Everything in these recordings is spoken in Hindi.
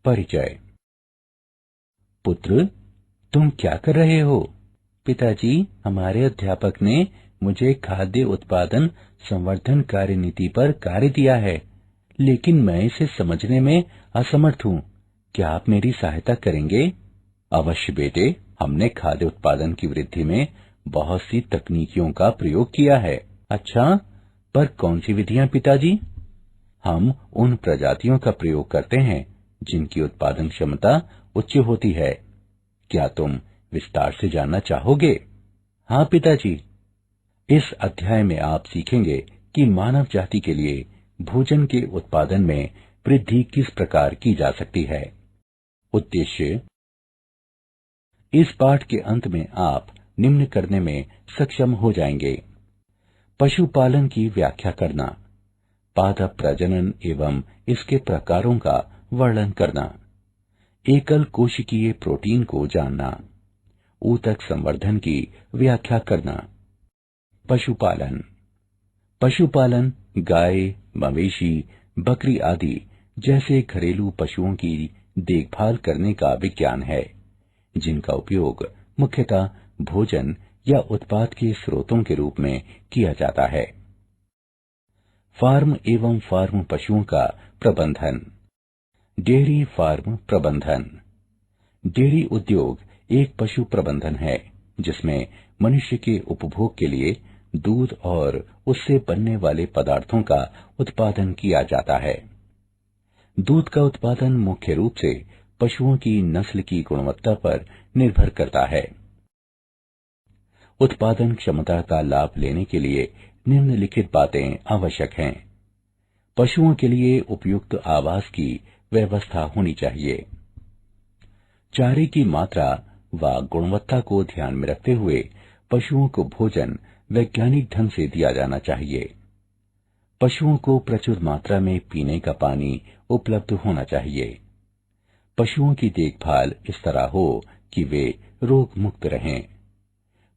परिचय। पुत्र, तुम क्या कर रहे हो? पिताजी, हमारे अध्यापक ने मुझे खाद्य उत्पादन संवर्धन कार्यनीति पर कार्य दिया है, लेकिन मैं इसे समझने में असमर्थ हूँ। क्या आप मेरी सहायता करेंगे? अवश्य बेटे, हमने खाद्य उत्पादन की वृद्धि में बहुत सी तकनीकियों का प्रयोग किया है। अच्छा, पर कौन सी विधियां पिताजी? हम उन प्रजातियों का प्रयोग करते हैं जिनकी उत्पादन क्षमता उच्च होती है। क्या तुम विस्तार से जानना चाहोगे? हाँ पिताजी। इस अध्याय में आप सीखेंगे कि मानव जाति के लिए भोजन के उत्पादन में वृद्धि किस प्रकार की जा सकती है। उद्देश्य। इस पाठ के अंत में आप निम्न करने में सक्षम हो जाएंगे। पशुपालन की व्याख्या करना, पादप प्रजनन एवं इसके प्रकारों का वर्णन करना, एकल कोशिकीय प्रोटीन को जानना, ऊतक संवर्धन की व्याख्या करना। पशुपालन। पशुपालन गाय, मवेशी, बकरी आदि जैसे घरेलू पशुओं की देखभाल करने का विज्ञान है, जिनका उपयोग मुख्यतः भोजन या उत्पाद के स्रोतों के रूप में किया जाता है। फार्म एवं फार्म पशुओं का प्रबंधन। डेयरी फार्म प्रबंधन। डेयरी उद्योग एक पशु प्रबंधन है जिसमें मनुष्य के उपभोग के लिए दूध और उससे बनने वाले पदार्थों का उत्पादन किया जाता है। दूध का उत्पादन मुख्य रूप से पशुओं की नस्ल की गुणवत्ता पर निर्भर करता है। उत्पादन क्षमता का लाभ लेने के लिए निम्नलिखित बातें आवश्यक हैं। पशुओं के लिए उपयुक्त आवास की व्यवस्था होनी चाहिए। चारे की मात्रा व गुणवत्ता को ध्यान में रखते हुए पशुओं को भोजन वैज्ञानिक ढंग से दिया जाना चाहिए। पशुओं को प्रचुर मात्रा में पीने का पानी उपलब्ध होना चाहिए। पशुओं की देखभाल इस तरह हो कि वे रोग मुक्त रहें।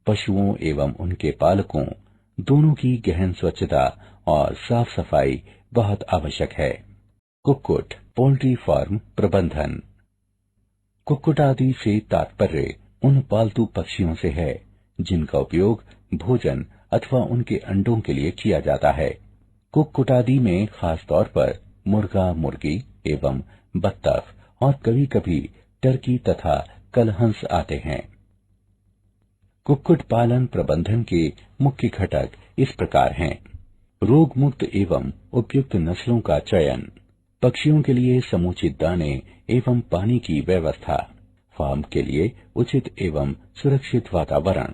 पशुओं एवं उनके पालकों दोनों की गहन स्वच्छता और साफ सफाई बहुत आवश्यक है। कुक्कुट पोल्ट्री फार्म प्रबंधन। कुक्कुट आदि से तात्पर्य उन पालतू पक्षियों से है जिनका उपयोग भोजन अथवा उनके अंडों के लिए किया जाता है। कुक्कुट आदि में खास तौर पर मुर्गा, मुर्गी एवं बत्तख और कभी कभी टर्की तथा कलहंस आते हैं। कुक्कुट पालन प्रबंधन के मुख्य घटक इस प्रकार हैं। रोग मुक्त एवं उपयुक्त नस्लों का चयन, पक्षियों के लिए समुचित दाने एवं पानी की व्यवस्था, फार्म के लिए उचित एवं सुरक्षित वातावरण,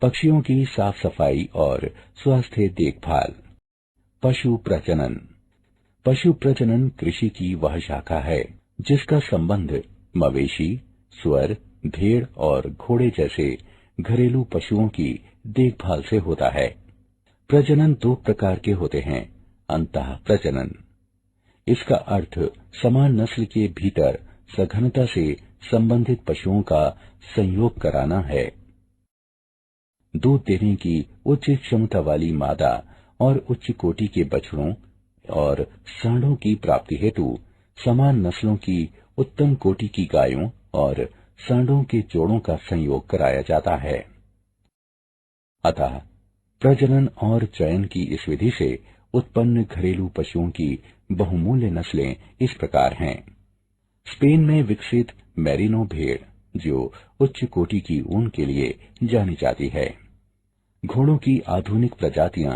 पक्षियों की साफ सफाई और स्वास्थ्य देखभाल। पशु प्रजनन। पशु प्रजनन कृषि की वह शाखा है जिसका संबंध मवेशी, सुअर, भेड़ और घोड़े जैसे घरेलू पशुओं की देखभाल से होता है। प्रजनन दो प्रकार के होते हैं। अंतः प्रजनन, इसका अर्थ समान नस्ल के भीतर सघनता से संबंधित पशुओं का संयोग कराना है। दूध देने की उच्च क्षमता वाली मादा और उच्च कोटि के बछड़ों और सांडों की प्राप्ति हेतु समान नस्लों की उत्तम कोटि की गायों और सांडों के जोड़ों का संयोग कराया जाता है। अतः प्रजनन और चयन की इस विधि से उत्पन्न घरेलू पशुओं की बहुमूल्य नस्लें इस प्रकार हैं। स्पेन में विकसित मैरिनो भेड़ जो उच्च कोटि की ऊन के लिए जानी जाती है। घोड़ों की आधुनिक प्रजातियां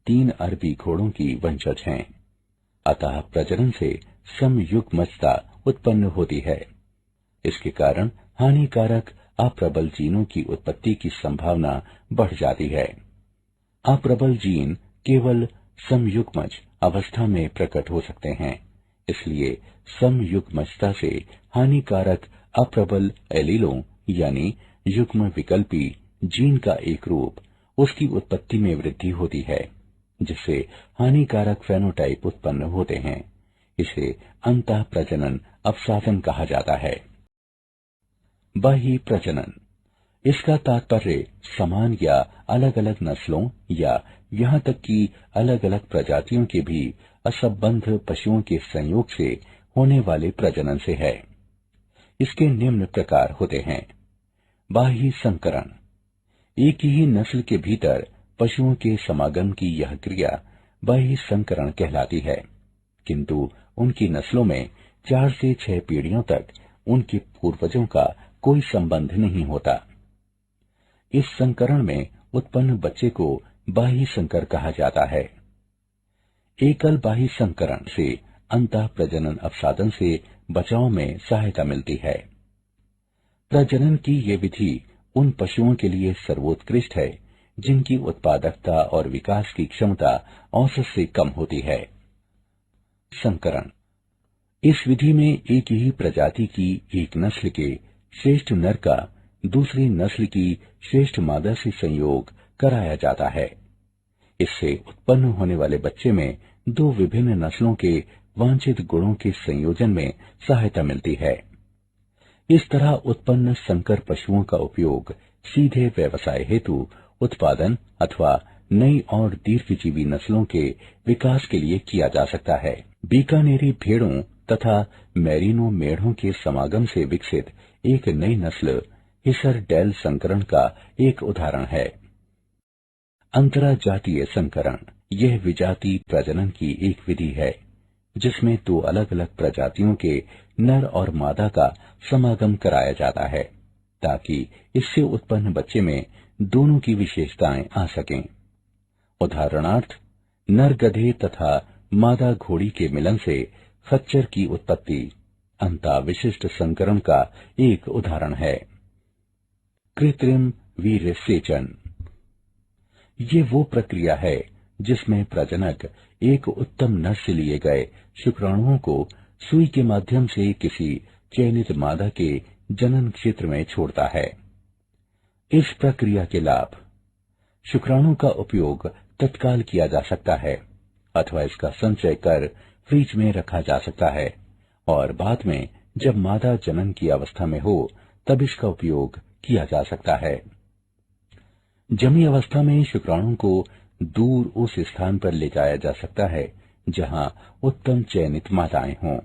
3 अरबी घोड़ों की वंशज हैं। अतः प्रजनन से समयुग्मजता उत्पन्न होती है। इसके कारण हानिकारक अप्रबल जीनों की उत्पत्ति की संभावना बढ़ जाती है। अप्रबल जीन केवल समयुग्मज अवस्था में प्रकट हो सकते हैं, इसलिए समयुग्मजता से हानिकारक अप्रबल एलीलों यानी युग्म विकल्पी जीन का एक रूप उसकी उत्पत्ति में वृद्धि होती है, जिससे हानिकारक फेनोटाइप उत्पन्न होते हैं। इसे अंतः प्रजनन अवसाधन कहा जाता है। बाह्य प्रजनन, इसका तात्पर्य समान या अलग अलग नस्लों या यहाँ तक कि अलग अलग प्रजातियों के भी असंबद्ध पशुओं के संयोग से होने वाले प्रजनन से है। इसके निम्न प्रकार होते हैं। बाह्य संकरण। एक ही नस्ल के भीतर पशुओं के समागम की यह क्रिया बाह्य संकरण कहलाती है, किंतु उनकी नस्लों में 4 से 6 पीढ़ियों तक उनके पूर्वजों का कोई संबंध नहीं होता। इस संकरण में उत्पन्न बच्चे को बाह्य संकर कहा जाता है। एकल बाह्य संकरण से अंतः प्रजनन अवसादन से बचाव में सहायता मिलती है। प्रजनन की ये विधि उन पशुओं के लिए सर्वोत्कृष्ट है जिनकी उत्पादकता और विकास की क्षमता औसत से कम होती है। संकरण। इस विधि में एक ही प्रजाति की एक नस्ल के श्रेष्ठ नर का दूसरी नस्ल की श्रेष्ठ मादा से संयोग कराया जाता है। इससे उत्पन्न होने वाले बच्चे में 2 विभिन्न नस्लों के वांछित गुणों के संयोजन में सहायता मिलती है। इस तरह उत्पन्न संकर पशुओं का उपयोग सीधे व्यवसाय हेतु उत्पादन अथवा नई और दीर्घजीवी नस्लों के विकास के लिए किया जा सकता है। बीकानेरी भेड़ों तथा मैरिनो मेढ़ों के समागम से विकसित एक नई नस्ल हिसर डेल संकरण का एक उदाहरण है। अंतरा जातीय संकरण। यह विजातीय प्रजनन की एक विधि है जिसमें 2 अलग अलग प्रजातियों के नर और मादा का समागम कराया जाता है ताकि इससे उत्पन्न बच्चे में दोनों की विशेषताएं आ सकें। उदाहरणार्थ, नर गधे तथा मादा घोड़ी के मिलन से खच्चर की उत्पत्ति अंतः विशिष्ट संकरण का एक उदाहरण है। कृत्रिम वीर्य सेचन। ये वो प्रक्रिया है जिसमें प्रजनक एक उत्तम नर से लिए गए शुक्राणुओं को सुई के माध्यम से किसी चयनित मादा के जनन क्षेत्र में छोड़ता है। इस प्रक्रिया के लाभ: शुक्राणु का उपयोग तत्काल किया जा सकता है अथवा इसका संचय कर फ्रीज में रखा जा सकता है और बाद में जब मादा जनन की अवस्था में हो तब इसका उपयोग किया जा सकता है। जमी अवस्था में शुक्राणु को दूर उस स्थान पर ले जाया जा सकता है जहां उत्तम चयनित मादाएं हों।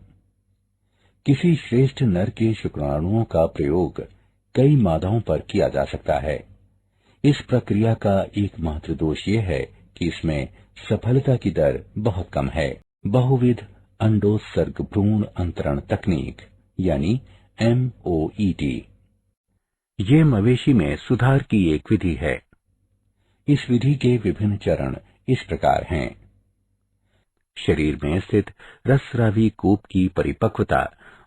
किसी श्रेष्ठ नर के शुक्राणुओं का प्रयोग कई मादाओं पर किया जा सकता है। इस प्रक्रिया का एकमात्र दोष यह है कि इसमें सफलता की दर बहुत कम है। बहुविध अंडोत्सर्ग भ्रूण अंतरण तकनीक यानी MOET। ये मवेशी में सुधार की एक विधि है। इस विधि के विभिन्न चरण इस प्रकार हैं। शरीर में स्थित रसस्रावी कूप की परिपक्वता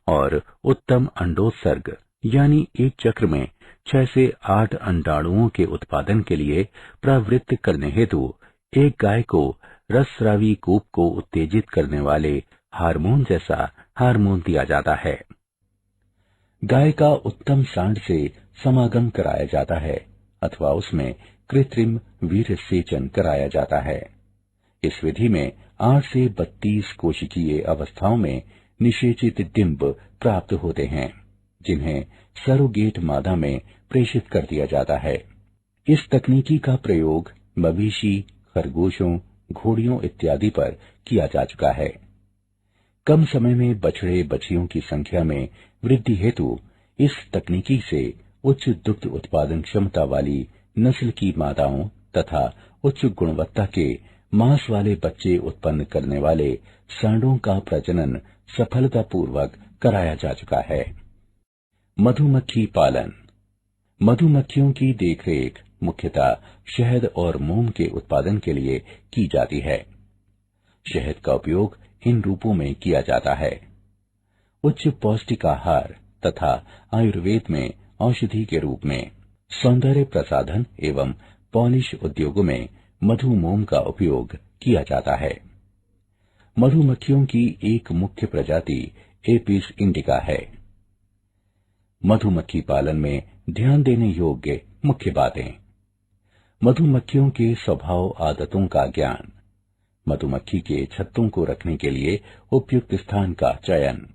और उत्तम अंडोत्सर्ग यानी एक चक्र में 6 से 8 अंडाणुओं के उत्पादन के लिए प्रवृत्त करने हेतु एक गाय को रसस्रावी कूप को उत्तेजित करने वाले हार्मोन जैसा हार्मोन दिया जाता है। गाय का उत्तम सांड से समागम कराया जाता है अथवा उसमें कृत्रिम वीर्य सेचन कराया जाता है। इस विधि में 8 से 32 कोशिकीय अवस्थाओं में निषेचित डिंब प्राप्त होते हैं जिन्हें सरोगेट मादा में प्रेषित कर दिया जाता है। इस तकनीकी का प्रयोग मवेशी, खरगोशों, घोड़ियों इत्यादि पर किया जा चुका है। कम समय में बछड़े बछियों की संख्या में वृद्धि हेतु इस तकनीकी से उच्च दुग्ध उत्पादन क्षमता वाली नस्ल की मादाओं तथा उच्च गुणवत्ता के मांस वाले बच्चे उत्पन्न करने वाले सांडों का प्रजनन सफलतापूर्वक कराया जा चुका है। मधुमक्खी पालन। मधुमक्खियों की देखरेख मुख्यतः शहद और मोम के उत्पादन के लिए की जाती है। शहद का उपयोग इन रूपों में किया जाता है: उच्च पौष्टिक आहार तथा आयुर्वेद में औषधि के रूप में, सौंदर्य प्रसाधन एवं पॉलिश उद्योगों में मधु मोम का उपयोग किया जाता है। मधुमक्खियों की एक मुख्य प्रजाति एपिस इंडिका है। मधुमक्खी पालन में ध्यान देने योग्य मुख्य बातें: मधुमक्खियों के स्वभाव आदतों का ज्ञान, मधुमक्खी के छत्तों को रखने के लिए उपयुक्त स्थान का चयन,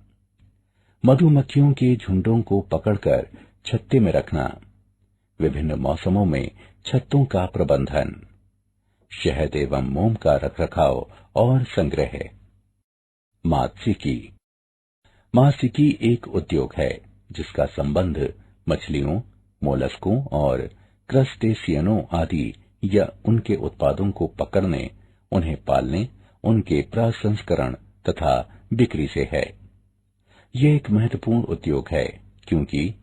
मधुमक्खियों के झुंडों को पकड़कर छत्ते में रखना, विभिन्न मौसमों में छत्तों का प्रबंधन, शहद एवं मोम का रखरखाव और संग्रह। मात्स्यिकी। मात्स्यिकी एक उद्योग है जिसका संबंध मछलियों, मोलस्कों और क्रस्टेशियनों आदि या उनके उत्पादों को पकड़ने, उन्हें पालने, उनके प्रसंस्करण तथा बिक्री से है। ये एक महत्वपूर्ण उद्योग है क्योंकि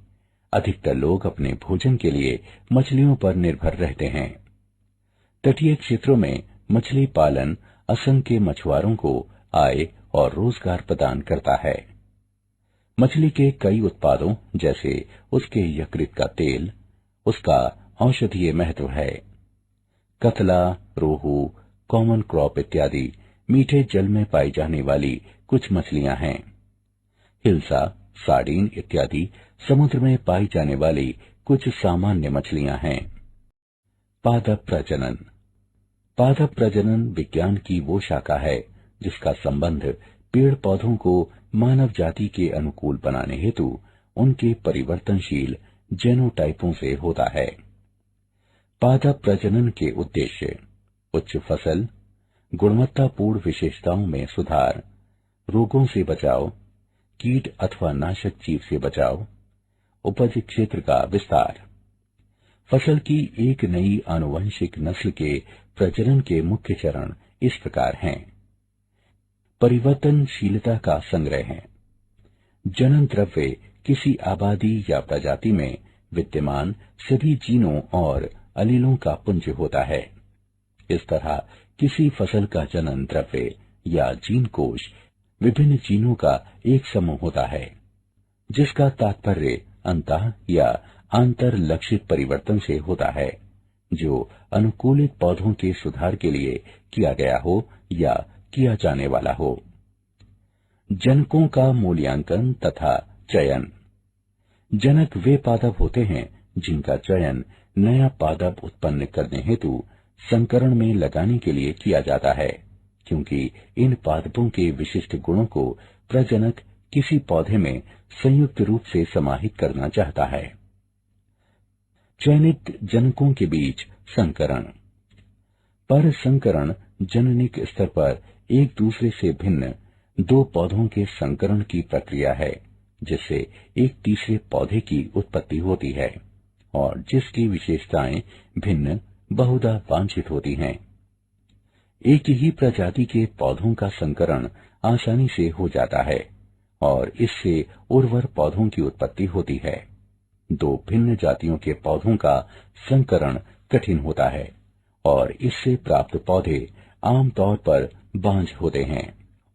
अधिकतर लोग अपने भोजन के लिए मछलियों पर निर्भर रहते हैं। तटीय क्षेत्रों में मछली पालन असंख्य मछुआरों को आय और रोजगार प्रदान करता है। मछली के कई उत्पादों जैसे उसके यकृत का तेल, उसका औषधीय महत्व है। कतला, रोहू, कॉमन क्रॉप इत्यादि मीठे जल में पाई जाने वाली कुछ मछलियां हैं। हिल्सा, सार्डिन इत्यादि समुद्र में पाई जाने वाली कुछ सामान्य मछलियां हैं। पादप प्रजनन। पादप प्रजनन विज्ञान की वो शाखा है जिसका संबंध पेड़ पौधों को मानव जाति के अनुकूल बनाने हेतु उनके परिवर्तनशील जेनोटाइपों से होता है। पादप प्रजनन के उद्देश्य उच्च फसल, गुणवत्तापूर्ण विशेषताओं में सुधार, रोगों से बचाव, कीट अथवा नाशक जीव से बचाव, उपज क्षेत्र का विस्तार। फसल की एक नई आनुवंशिक नस्ल के प्रजनन के मुख्य चरण इस प्रकार हैं। परिवर्तनशीलता का संग्रह है। जनन द्रव्य किसी आबादी या प्रजाति में विद्यमान सभी जीनों और अलीलों का पुंज होता है। इस तरह किसी फसल का जनन द्रव्य या जीन कोश विभिन्न जीनों का एक समूह होता है, जिसका तात्पर्य अंतः या आंतर लक्षित परिवर्तन से होता है, जो अनुकूलित पौधों के सुधार के लिए किया गया हो या किया जाने वाला हो। जनकों का मूल्यांकन तथा चयन। जनक वे पादप होते हैं जिनका चयन नया पादप उत्पन्न करने हेतु संकरण में लगाने के लिए किया जाता है, क्योंकि इन पादपों के विशिष्ट गुणों को प्रजनक किसी पौधे में संयुक्त रूप से समाहित करना चाहता है। चयनित जनकों के बीच संकरण। पर संकरण जननिक स्तर पर एक दूसरे से भिन्न दो पौधों के संकरण की प्रक्रिया है, जिससे एक तीसरे पौधे की उत्पत्ति होती है और जिसकी विशेषताएं भिन्न बहुधा वांछित होती हैं। एक ही प्रजाति के पौधों का संकरण आसानी से हो जाता है और इससे उर्वर पौधों की उत्पत्ति होती है। दो भिन्न जातियों के पौधों का संकरण कठिन होता है और इससे प्राप्त पौधे आमतौर पर बांझ होते हैं।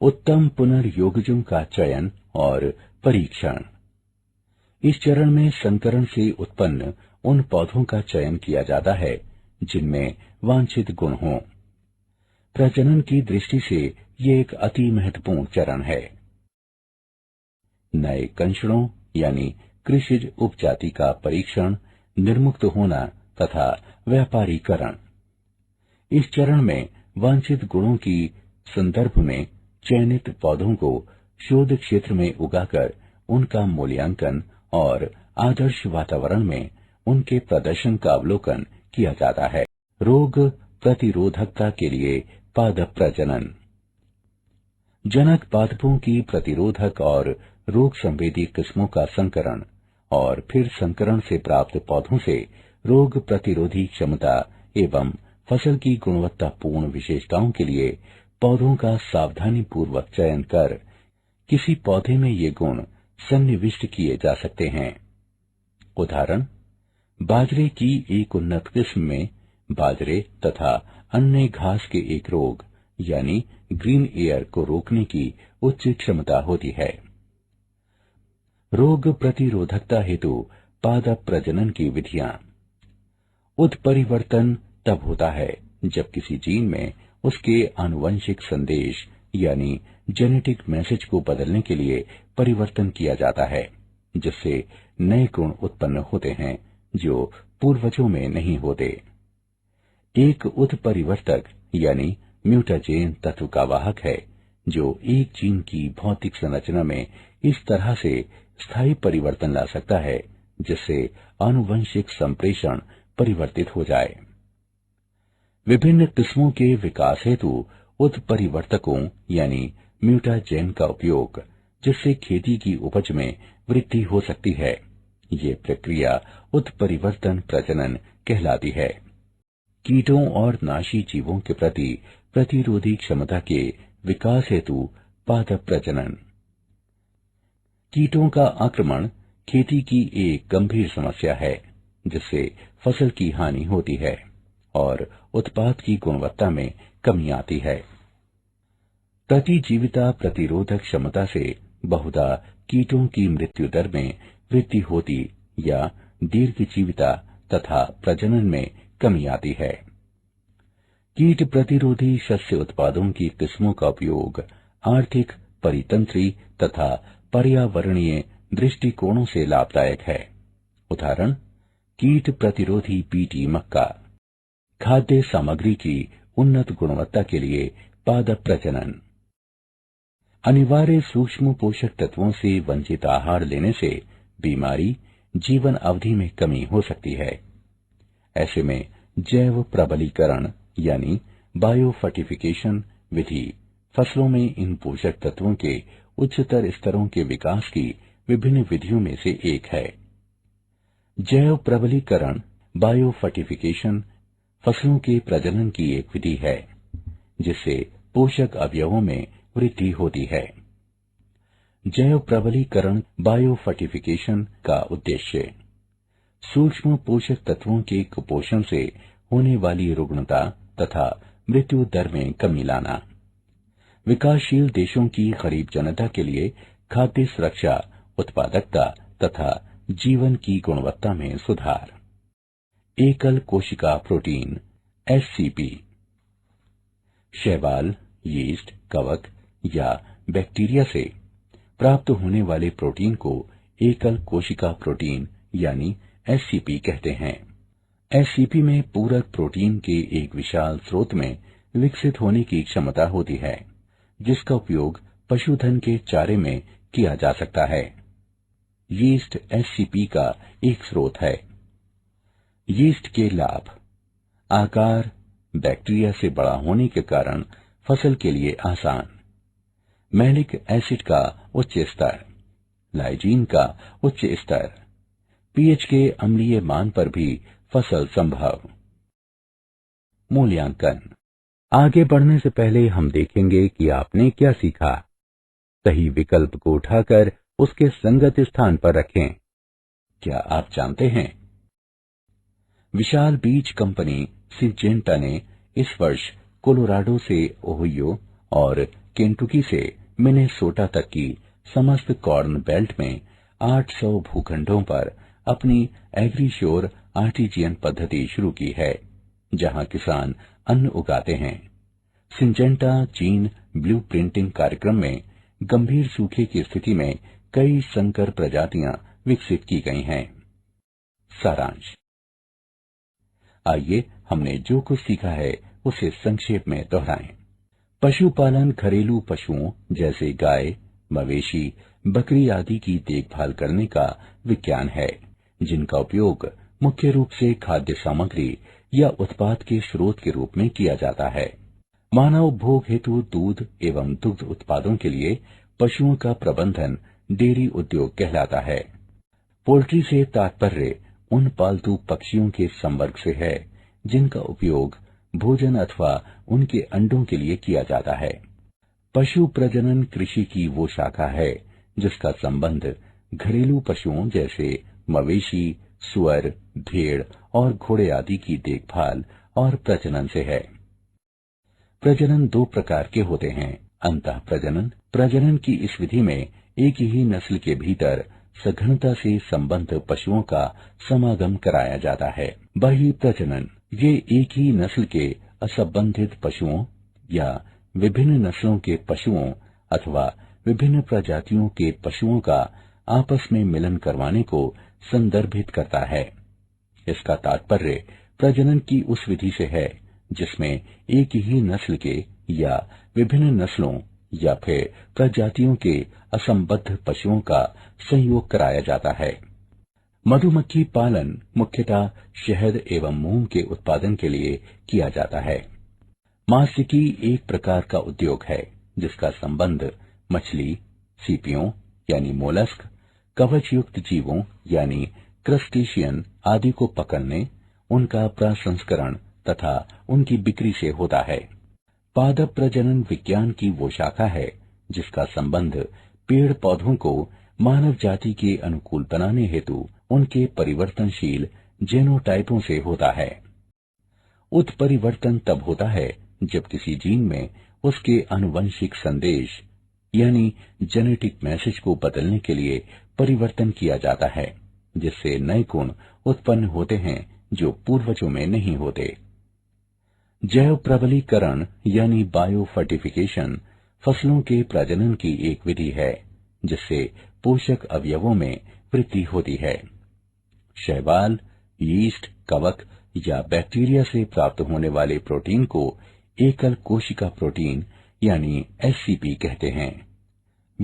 उत्तम पुनर्योगजों का चयन और परीक्षण। इस चरण में संकरण से उत्पन्न उन पौधों का चयन किया जाता है जिनमें वांछित गुण हों। प्रजनन की दृष्टि से ये एक अति महत्वपूर्ण चरण है। नए कंशड़ों यानी कृषिज उपजाति का परीक्षण, निर्मुक्त होना तथा व्यापारीकरण। इस चरण में वांछित गुणों की संदर्भ में चयनित पौधों को शोध क्षेत्र में उगाकर उनका मूल्यांकन और आदर्श वातावरण में उनके प्रदर्शन का अवलोकन किया जाता है। रोग प्रतिरोधकता के लिए पादप प्रजनन। जनक पादपों की प्रतिरोधक और रोग संवेदी किस्मों का संकरण और फिर संकरण से प्राप्त पौधों से रोग प्रतिरोधी क्षमता एवं फसल की गुणवत्तापूर्ण विशेषताओं के लिए पौधों का सावधानी पूर्वक चयन कर किसी पौधे में ये गुण सन्निविष्ट किए जा सकते हैं। उदाहरण, बाजरे की एक उन्नत किस्म में बाजरे तथा अन्य घास के एक रोग यानी ग्रीन एयर को रोकने की उच्च क्षमता होती है। रोग प्रतिरोधकता हेतु पादप प्रजनन की विधियां। उत्परिवर्तन तब होता है जब किसी जीन में उसके आनुवंशिक संदेश यानी जेनेटिक मैसेज को बदलने के लिए परिवर्तन किया जाता है, जिससे नए गुण उत्पन्न होते हैं जो पूर्वजों में नहीं होते। एक उत्परिवर्तक यानी म्यूटाजेन तत्व का वाहक है जो एक जीन की भौतिक संरचना में इस तरह से स्थायी परिवर्तन ला सकता है जिससे आनुवंशिक संप्रेषण परिवर्तित हो जाए। विभिन्न किस्मों के विकास हेतु उत्परिवर्तकों यानी म्यूटाजेन का उपयोग, जिससे खेती की उपज में वृद्धि हो सकती है। ये प्रक्रिया उत्परिवर्तन प्रजनन कहलाती है। कीटों और नाशी जीवों के प्रति प्रतिरोधी क्षमता के विकास हेतु पादप प्रजनन। कीटों का आक्रमण खेती की एक गंभीर समस्या है, जिससे फसल की हानि होती है और उत्पाद की गुणवत्ता में कमी आती है। प्रतिजीविता प्रतिरोधक क्षमता से बहुधा कीटों की मृत्यु दर में वृद्धि होती या दीर्घजीविता तथा प्रजनन में कमी आती है। कीट प्रतिरोधी शस्य उत्पादों की किस्मों का उपयोग आर्थिक, परितंत्री तथा पर्यावरणीय दृष्टिकोणों से लाभदायक है। उदाहरण, कीट प्रतिरोधी बीटी मक्का। खाद्य सामग्री की उन्नत गुणवत्ता के लिए पादप प्रजनन। अनिवार्य सूक्ष्म पोषक तत्वों से वंचित आहार लेने से बीमारी, जीवन अवधि में कमी हो सकती है। ऐसे में जैव प्रबलीकरण यानी बायोफर्टिफिकेशन विधि फसलों में इन पोषक तत्वों के उच्चतर स्तरों के विकास की विभिन्न विधियों में से एक है। जैव प्रबलीकरण बायोफर्टिफिकेशन फसलों के प्रजनन की एक विधि है, जिससे पोषक अवयवों में वृद्धि होती है। जैव प्रबलीकरण बायोफर्टिफिकेशन का उद्देश्य सूक्ष्म पोषक तत्वों के कुपोषण से होने वाली रुग्णता तथा मृत्यु दर में कमी लाना, विकासशील देशों की गरीब जनता के लिए खाद्य सुरक्षा, उत्पादकता तथा जीवन की गुणवत्ता में सुधार। एकल कोशिका प्रोटीन एससीपी शैवाल, यीस्ट, कवक या बैक्टीरिया से प्राप्त होने वाले प्रोटीन को एकल कोशिका प्रोटीन यानी एससीपी कहते हैं। एससीपी में पूरक प्रोटीन के एक विशाल स्रोत में विकसित होने की क्षमता होती है, जिसका उपयोग पशुधन के चारे में किया जा सकता है। यीस्ट एससीपी का एक स्रोत है। यीस्ट के लाभ: आकार बैक्टीरिया से बड़ा होने के कारण फसल के लिए आसान, मैलिक एसिड का उच्च स्तर, लाइजीन का उच्च स्तर, पीएच के अम्लीय मान पर भी फसल संभव। मूल्यांकन: आगे बढ़ने से पहले हम देखेंगे कि आपने क्या सीखा। सही विकल्प को उठाकर उसके संगत स्थान पर रखें। क्या आप जानते हैं, विशाल बीज कंपनी सिंजेंटा ने इस वर्ष कोलोराडो से ओहियो और केंटुकी से मिनेसोटा तक की समस्त कॉर्न बेल्ट में 800 भूखंडों पर अपनी एग्रीश्योर आर्टिजियन पद्धति शुरू की है, जहां किसान अन्न उगाते हैं। सिंजेंटा चीन ब्लू प्रिंटिंग कार्यक्रम में गंभीर सूखे की स्थिति में कई संकर प्रजातियां विकसित की गई हैं। सारांश: आइए हमने जो कुछ सीखा है उसे संक्षेप में दोहराएं। पशुपालन घरेलू पशुओं जैसे गाय, मवेशी, बकरी आदि की देखभाल करने का विज्ञान है, जिनका उपयोग मुख्य रूप से खाद्य सामग्री या उत्पाद के स्रोत के रूप में किया जाता है। मानव भोग हेतु दूध एवं दुग्ध उत्पादों के लिए पशुओं का प्रबंधन डेयरी उद्योग कहलाता है। पोल्ट्री से तात्पर्य उन पालतू पक्षियों के संवर्ग से है जिनका उपयोग भोजन अथवा उनके अंडों के लिए किया जाता है। पशु प्रजनन कृषि की वो शाखा है जिसका संबंध घरेलू पशुओं जैसे मवेशी, सुअर, भेड़ और घोड़े आदि की देखभाल और प्रजनन से है। प्रजनन दो प्रकार के होते हैं: अंतः प्रजनन। प्रजनन की इस विधि में एक ही नस्ल के भीतर सघनता से संबद्ध पशुओं का समागम कराया जाता है। बाह्य प्रजनन, ये एक ही नस्ल के असंबंधित पशुओं या विभिन्न नस्लों के पशुओं अथवा विभिन्न प्रजातियों के पशुओं का आपस में मिलन करवाने को संदर्भित करता है। इसका तात्पर्य प्रजनन की उस विधि से है जिसमें एक ही नस्ल के या विभिन्न नस्लों या फिर प्रजातियों के असंबद्ध पशुओं का संयोग कराया जाता है। मधुमक्खी पालन मुख्यतः शहद एवं मोम के उत्पादन के लिए किया जाता है। मात्स्यिकी एक प्रकार का उद्योग है जिसका संबंध मछली, सीपियों यानी मोलस्क, कवच युक्त जीवों यानी क्रस्टेशियन आदि को पकड़ने, उनका प्रसंस्करण तथा उनकी बिक्री से होता है। पादप प्रजनन विज्ञान की वो शाखा है जिसका संबंध पेड़ पौधों को मानव जाति के अनुकूल बनाने हेतु उनके परिवर्तनशील जेनोटाइपों से होता है। उत्परिवर्तन तब होता है जब किसी जीन में उसके आनुवंशिक संदेश यानी जेनेटिक मैसेज को बदलने के लिए परिवर्तन किया जाता है, जिससे नए गुण उत्पन्न होते हैं जो पूर्वजों में नहीं होते। जैव प्रबलीकरण यानी बायो फर्टिफिकेशन फसलों के प्रजनन की एक विधि है जिससे पोषक अवयवों में वृद्धि होती है। शैवाल, यीस्ट, कवक या बैक्टीरिया से प्राप्त होने वाले प्रोटीन को एकल कोशिका प्रोटीन यानी एससीपी कहते हैं।